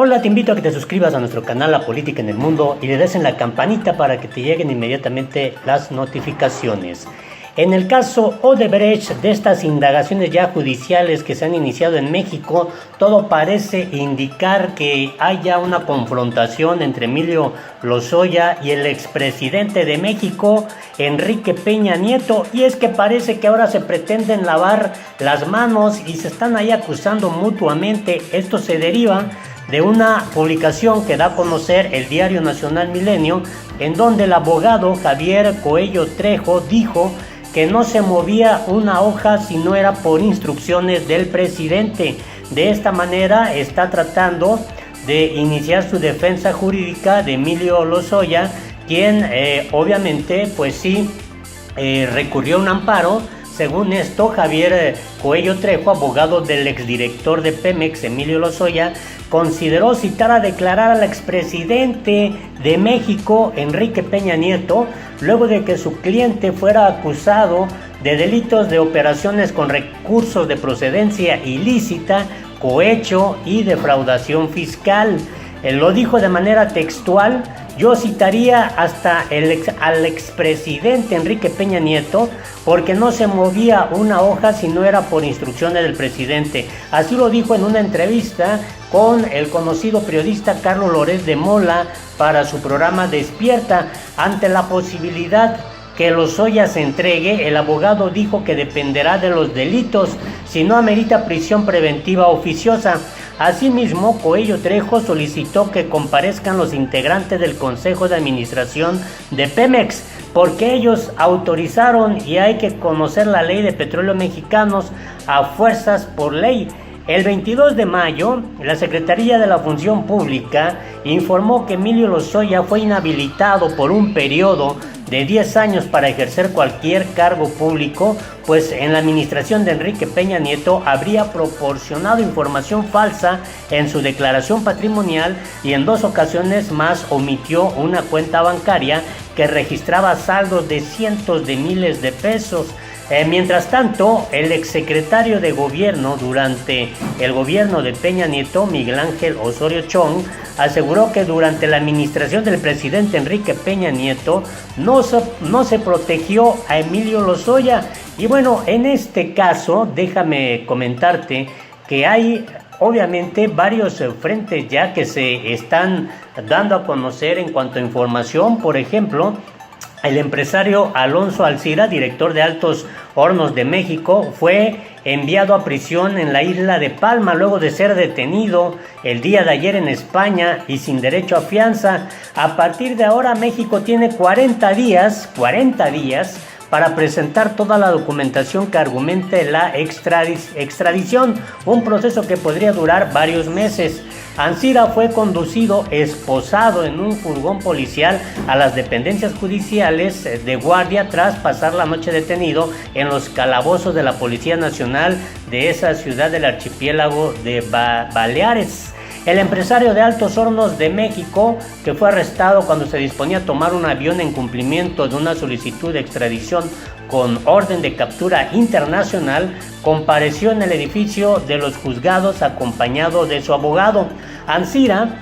Hola, te invito a que te suscribas a nuestro canal La Política en el Mundo y le des en la campanita para que te lleguen inmediatamente las notificaciones. En el caso Odebrecht, de estas indagaciones ya judiciales que se han iniciado en México, todo parece indicar que haya una confrontación entre Emilio Lozoya y el expresidente de México, Enrique Peña Nieto, y es que parece que ahora se pretenden lavar las manos y se están ahí acusando mutuamente. Esto se deriva de una publicación que da a conocer el Diario Nacional Milenio, en donde el abogado Javier Coello Trejo dijo que no se movía una hoja si no era por instrucciones del presidente. De esta manera está tratando de iniciar su defensa jurídica de Emilio Lozoya, quien obviamente pues sí recurrió a un amparo. Según esto, Javier Coello Trejo, abogado del exdirector de Pemex, Emilio Lozoya, consideró citar a declarar al expresidente de México, Enrique Peña Nieto, luego de que su cliente fuera acusado de delitos de operaciones con recursos de procedencia ilícita, cohecho y defraudación fiscal. Él lo dijo de manera textual: yo citaría hasta al expresidente Enrique Peña Nieto porque no se movía una hoja si no era por instrucciones del presidente. Así lo dijo en una entrevista con el conocido periodista Carlos Loret de Mola para su programa Despierta. Ante la posibilidad que Lozoya se entregue, el abogado dijo que dependerá de los delitos, si no amerita prisión preventiva oficiosa. Asimismo, Coello Trejo solicitó que comparezcan los integrantes del Consejo de Administración de Pemex, porque ellos autorizaron y hay que conocer la ley de petróleo mexicanos a fuerzas por ley. El 22 de mayo, la Secretaría de la Función Pública informó que Emilio Lozoya fue inhabilitado por un periodo de 10 años para ejercer cualquier cargo público, pues en la administración de Enrique Peña Nieto habría proporcionado información falsa en su declaración patrimonial y en 2 ocasiones más omitió una cuenta bancaria que registraba saldos de cientos de miles de pesos. Mientras tanto, el exsecretario de gobierno durante el gobierno de Peña Nieto, Miguel Ángel Osorio Chong, aseguró que durante la administración del presidente Enrique Peña Nieto no se protegió a Emilio Lozoya. Y bueno, en este caso, déjame comentarte que hay obviamente varios frentes ya que se están dando a conocer en cuanto a información. Por ejemplo, el empresario Alonso Alcira, director de Altos Hornos de México, fue enviado a prisión en la isla de Palma luego de ser detenido el día de ayer en España y sin derecho a fianza. A partir de ahora, México tiene 40 días para presentar toda la documentación que argumente la extradición, un proceso que podría durar varios meses. Alcira fue conducido esposado en un furgón policial a las dependencias judiciales de guardia tras pasar la noche detenido en los calabozos de la Policía Nacional de esa ciudad del archipiélago de Baleares. El empresario de Altos Hornos de México, que fue arrestado cuando se disponía a tomar un avión en cumplimiento de una solicitud de extradición con orden de captura internacional, compareció en el edificio de los juzgados acompañado de su abogado. Alcira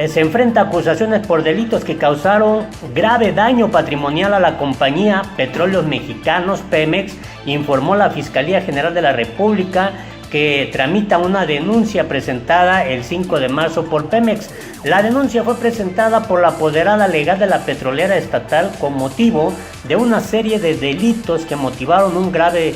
se enfrenta a acusaciones por delitos que causaron grave daño patrimonial a la compañía Petróleos Mexicanos, Pemex, informó la Fiscalía General de la República, que tramita una denuncia presentada el 5 de marzo por Pemex. La denuncia fue presentada por la apoderada legal de la petrolera estatal con motivo de una serie de delitos que motivaron un grave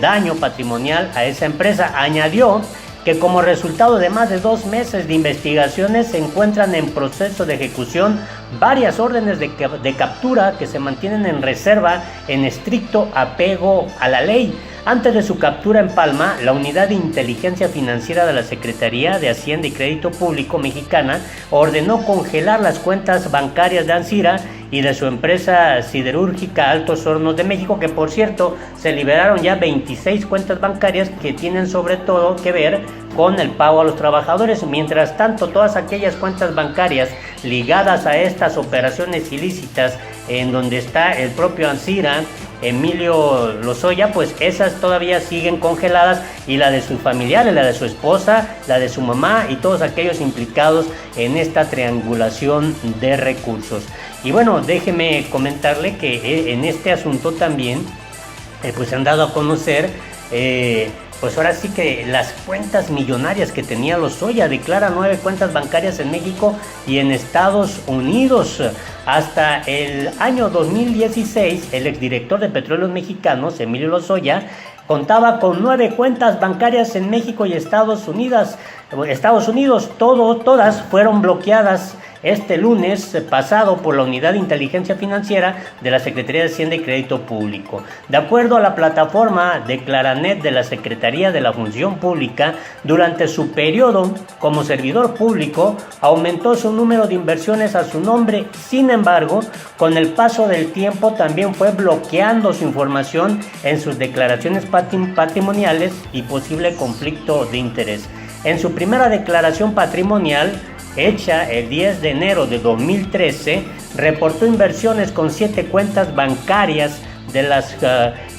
daño patrimonial a esa empresa. Añadió que como resultado de más de 2 meses de investigaciones se encuentran en proceso de ejecución varias órdenes de captura que se mantienen en reserva en estricto apego a la ley. Antes de su captura en Palma, la Unidad de Inteligencia Financiera de la Secretaría de Hacienda y Crédito Público mexicana ordenó congelar las cuentas bancarias de Alcira y de su empresa siderúrgica Altos Hornos de México, que por cierto se liberaron ya 26 cuentas bancarias que tienen sobre todo que ver con el pago a los trabajadores. Mientras tanto, todas aquellas cuentas bancarias ligadas a estas operaciones ilícitas en donde está el propio Alcira Emilio Lozoya, pues esas todavía siguen congeladas, y la de sus familiares, la de su esposa, la de su mamá y todos aquellos implicados en esta triangulación de recursos. Y bueno, déjeme comentarle que en este asunto también pues se han dado a conocer pues ahora sí que las cuentas millonarias que tenía Lozoya. Declara 9 cuentas bancarias en México y en Estados Unidos. Hasta el año 2016, el exdirector de Petróleos Mexicanos, Emilio Lozoya, contaba con 9 cuentas bancarias en México y Estados Unidos. Todas fueron bloqueadas este lunes pasado por la Unidad de Inteligencia Financiera de la Secretaría de Hacienda y Crédito Público. De acuerdo a la plataforma de Claranet de la Secretaría de la Función Pública, durante su periodo como servidor público aumentó su número de inversiones a su nombre. Sin embargo, con el paso del tiempo también fue bloqueando su información en sus declaraciones patrimoniales y posible conflicto de interés. En su primera declaración patrimonial, hecha el 10 de enero de 2013, reportó inversiones con 7 cuentas bancarias, de las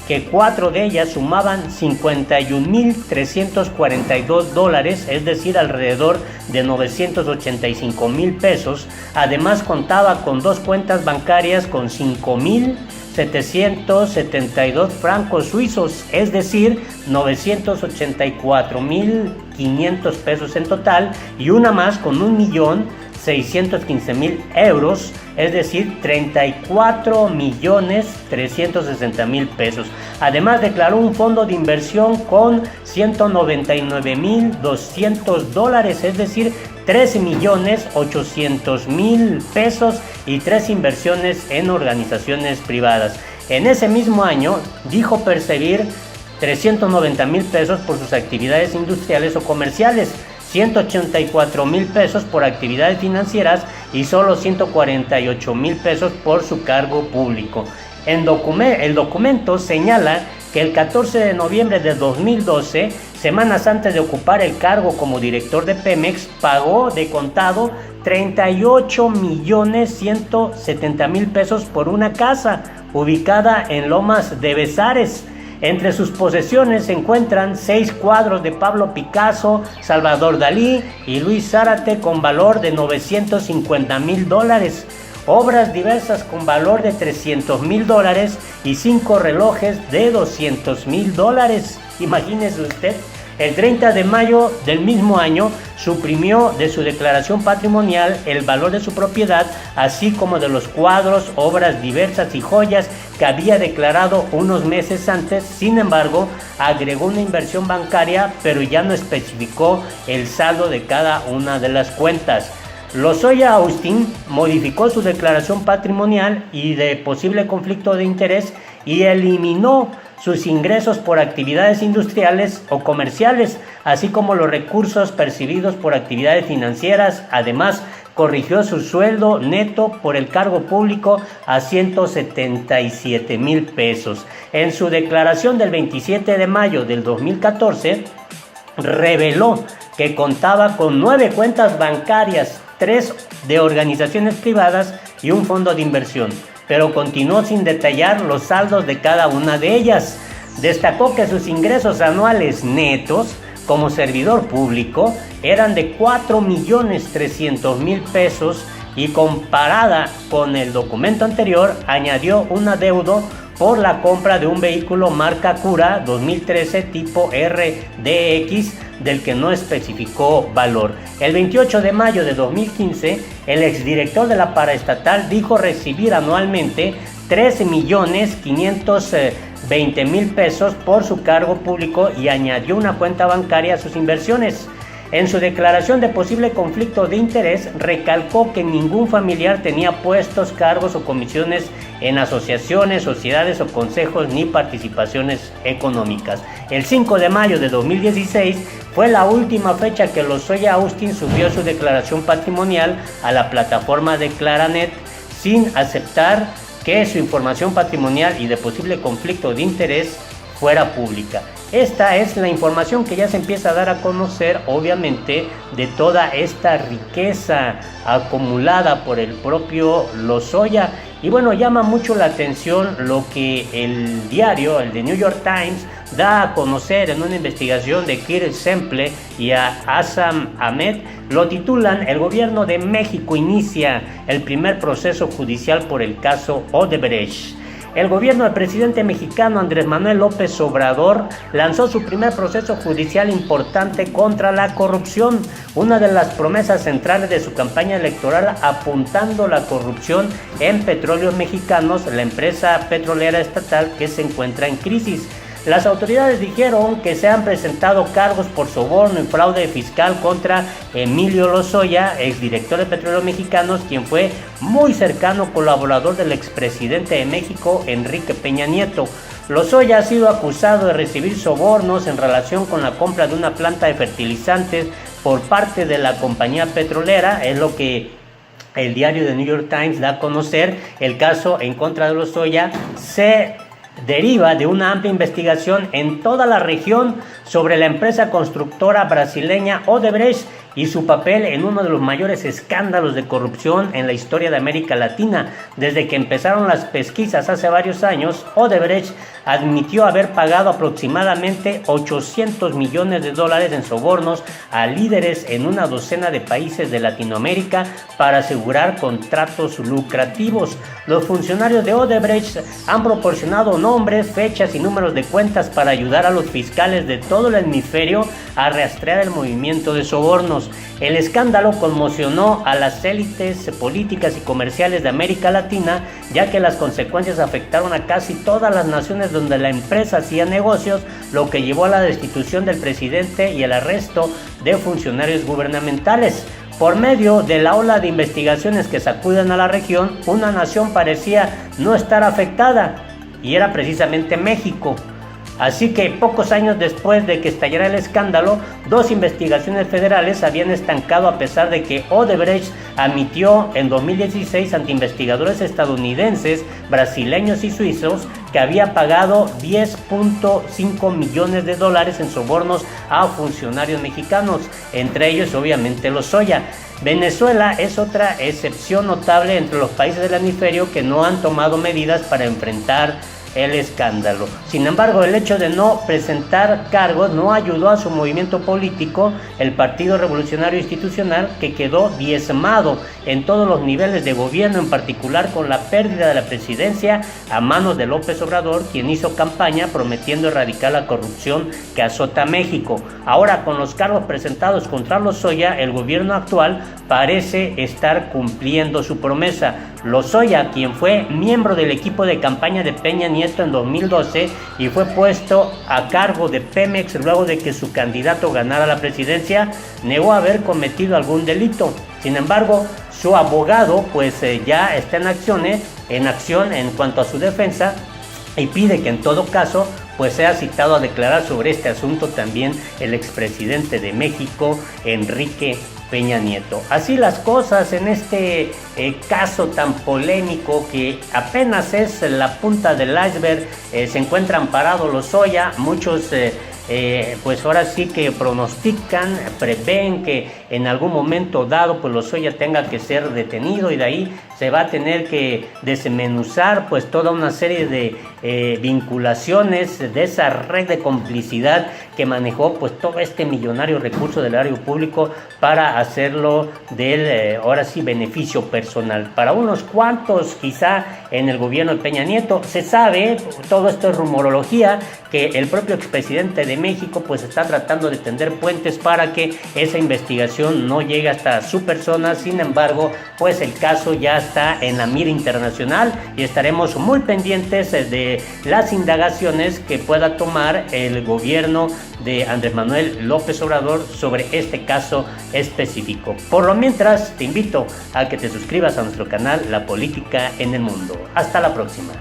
que 4 de ellas sumaban $51,342, es decir, alrededor de 985,000 pesos. Además, contaba con 2 cuentas bancarias con 5,772 francos suizos, es decir, 984,500 pesos en total, y una más con 1,615,000 euros, es decir, 34,360,000 pesos. Además, declaró un fondo de inversión con $199,200, es decir, 13,800,000 pesos, y 3 inversiones en organizaciones privadas. En ese mismo año dijo percibir 390,000 pesos por sus actividades industriales o comerciales, 184,000 pesos por actividades financieras y solo 148,000 pesos por su cargo público. El documento señala que el 14 de noviembre de 2012, semanas antes de ocupar el cargo como director de Pemex, pagó de contado 38,170,000 pesos por una casa ubicada en Lomas de Bezares. Entre sus posesiones se encuentran 6 cuadros de Pablo Picasso, Salvador Dalí y Luis Zárate con valor de $950,000, obras diversas con valor de $300,000 y 5 relojes de $200,000. Imagínese usted. El 30 de mayo del mismo año suprimió de su declaración patrimonial el valor de su propiedad, así como de los cuadros, obras diversas y joyas que había declarado unos meses antes. Sin embargo, agregó una inversión bancaria, pero ya no especificó el saldo de cada una de las cuentas. Lozoya Austin modificó su declaración patrimonial y de posible conflicto de interés y eliminó sus ingresos por actividades industriales o comerciales, así como los recursos percibidos por actividades financieras. Además, corrigió su sueldo neto por el cargo público a 177,000 pesos. En su declaración del 27 de mayo del 2014, reveló que contaba con 9 cuentas bancarias, 3 de organizaciones privadas y un fondo de inversión, pero continuó sin detallar los saldos de cada una de ellas. Destacó que sus ingresos anuales netos como servidor público eran de 4,300,000 pesos, y comparada con el documento anterior, añadió un adeudo por la compra de un vehículo marca Cura 2013 tipo RDX, del que no especificó valor. El 28 de mayo de 2015, el exdirector de la paraestatal dijo recibir anualmente 13,520,000 pesos por su cargo público y añadió una cuenta bancaria a sus inversiones. En su declaración de posible conflicto de interés, recalcó que ningún familiar tenía puestos, cargos o comisiones en asociaciones, sociedades o consejos ni participaciones económicas. El 5 de mayo de 2016 fue la última fecha que Lozoya Austin subió su declaración patrimonial a la plataforma de Claranet, sin aceptar que su información patrimonial y de posible conflicto de interés fuera pública. Esta es la información que ya se empieza a dar a conocer, obviamente, de toda esta riqueza acumulada por el propio Lozoya. Y bueno, llama mucho la atención lo que el diario, el The New York Times, da a conocer en una investigación de Kirk Semple y a Assam Ahmed. Lo titulan: el gobierno de México inicia el primer proceso judicial por el caso Odebrecht. El gobierno del presidente mexicano Andrés Manuel López Obrador lanzó su primer proceso judicial importante contra la corrupción, una de las promesas centrales de su campaña electoral, apuntando la corrupción en Petróleos Mexicanos, la empresa petrolera estatal que se encuentra en crisis. Las autoridades dijeron que se han presentado cargos por soborno y fraude fiscal contra Emilio Lozoya, exdirector de Petróleos Mexicanos, quien fue muy cercano colaborador del expresidente de México, Enrique Peña Nieto. Lozoya ha sido acusado de recibir sobornos en relación con la compra de una planta de fertilizantes por parte de la compañía petrolera, es lo que el diario The New York Times da a conocer. El caso en contra de Lozoya se deriva de una amplia investigación en toda la región sobre la empresa constructora brasileña Odebrecht y su papel en uno de los mayores escándalos de corrupción en la historia de América Latina. Desde que empezaron las pesquisas hace varios años, Odebrecht admitió haber pagado aproximadamente $800 millones en sobornos a líderes en una docena de países de Latinoamérica para asegurar contratos lucrativos. Los funcionarios de Odebrecht han proporcionado nombres, fechas y números de cuentas para ayudar a los fiscales de todo el hemisferio a rastrear el movimiento de sobornos. El escándalo conmocionó a las élites políticas y comerciales de América Latina, ya que las consecuencias afectaron a casi todas las naciones donde la empresa hacía negocios, lo que llevó a la destitución del presidente y el arresto de funcionarios gubernamentales. Por medio de la ola de investigaciones que sacuden a la región, una nación parecía no estar afectada, y era precisamente México. Así que pocos años después de que estallara el escándalo, dos investigaciones federales habían estancado, a pesar de que Odebrecht admitió en 2016 ante investigadores estadounidenses, brasileños y suizos que había pagado $10.5 millones en sobornos a funcionarios mexicanos, entre ellos obviamente Lozoya. Venezuela es otra excepción notable entre los países del hemisferio que no han tomado medidas para enfrentar el escándalo. Sin embargo, el hecho de no presentar cargos no ayudó a su movimiento político, el Partido Revolucionario Institucional, que quedó diezmado en todos los niveles de gobierno, en particular con la pérdida de la presidencia a manos de López Obrador, quien hizo campaña prometiendo erradicar la corrupción que azota a México. Ahora, con los cargos presentados contra Lozoya, el gobierno actual parece estar cumpliendo su promesa. Lozoya, quien fue miembro del equipo de campaña de Peña Nieto en 2012 y fue puesto a cargo de Pemex luego de que su candidato ganara la presidencia, negó haber cometido algún delito. Sin embargo, su abogado ya está en acción en cuanto a su defensa, y pide que en todo caso sea citado a declarar sobre este asunto también el expresidente de México, Enrique Peña Nieto. Así las cosas en este caso tan polémico, que apenas es la punta del iceberg. Se encuentra amparado Lozoya. Muchos pues ahora sí que pronostican, prevén que en algún momento dado pues Lozoya tenga que ser detenido, y de ahí se va a tener que desmenuzar pues toda una serie de vinculaciones de esa red de complicidad que manejó pues todo este millonario recurso del erario público para hacerlo del ahora sí beneficio personal para unos cuantos, quizá en el gobierno de Peña Nieto. Se sabe, todo esto es rumorología, que el propio expresidente de México pues está tratando de tender puentes para que esa investigación no llegue hasta su persona. Sin embargo, pues el caso ya está en la mira internacional y estaremos muy pendientes de las indagaciones que pueda tomar el gobierno de Andrés Manuel López Obrador sobre este caso específico. Por lo mientras, te invito a que te suscribas a nuestro canal La Política en el Mundo. Hasta la próxima.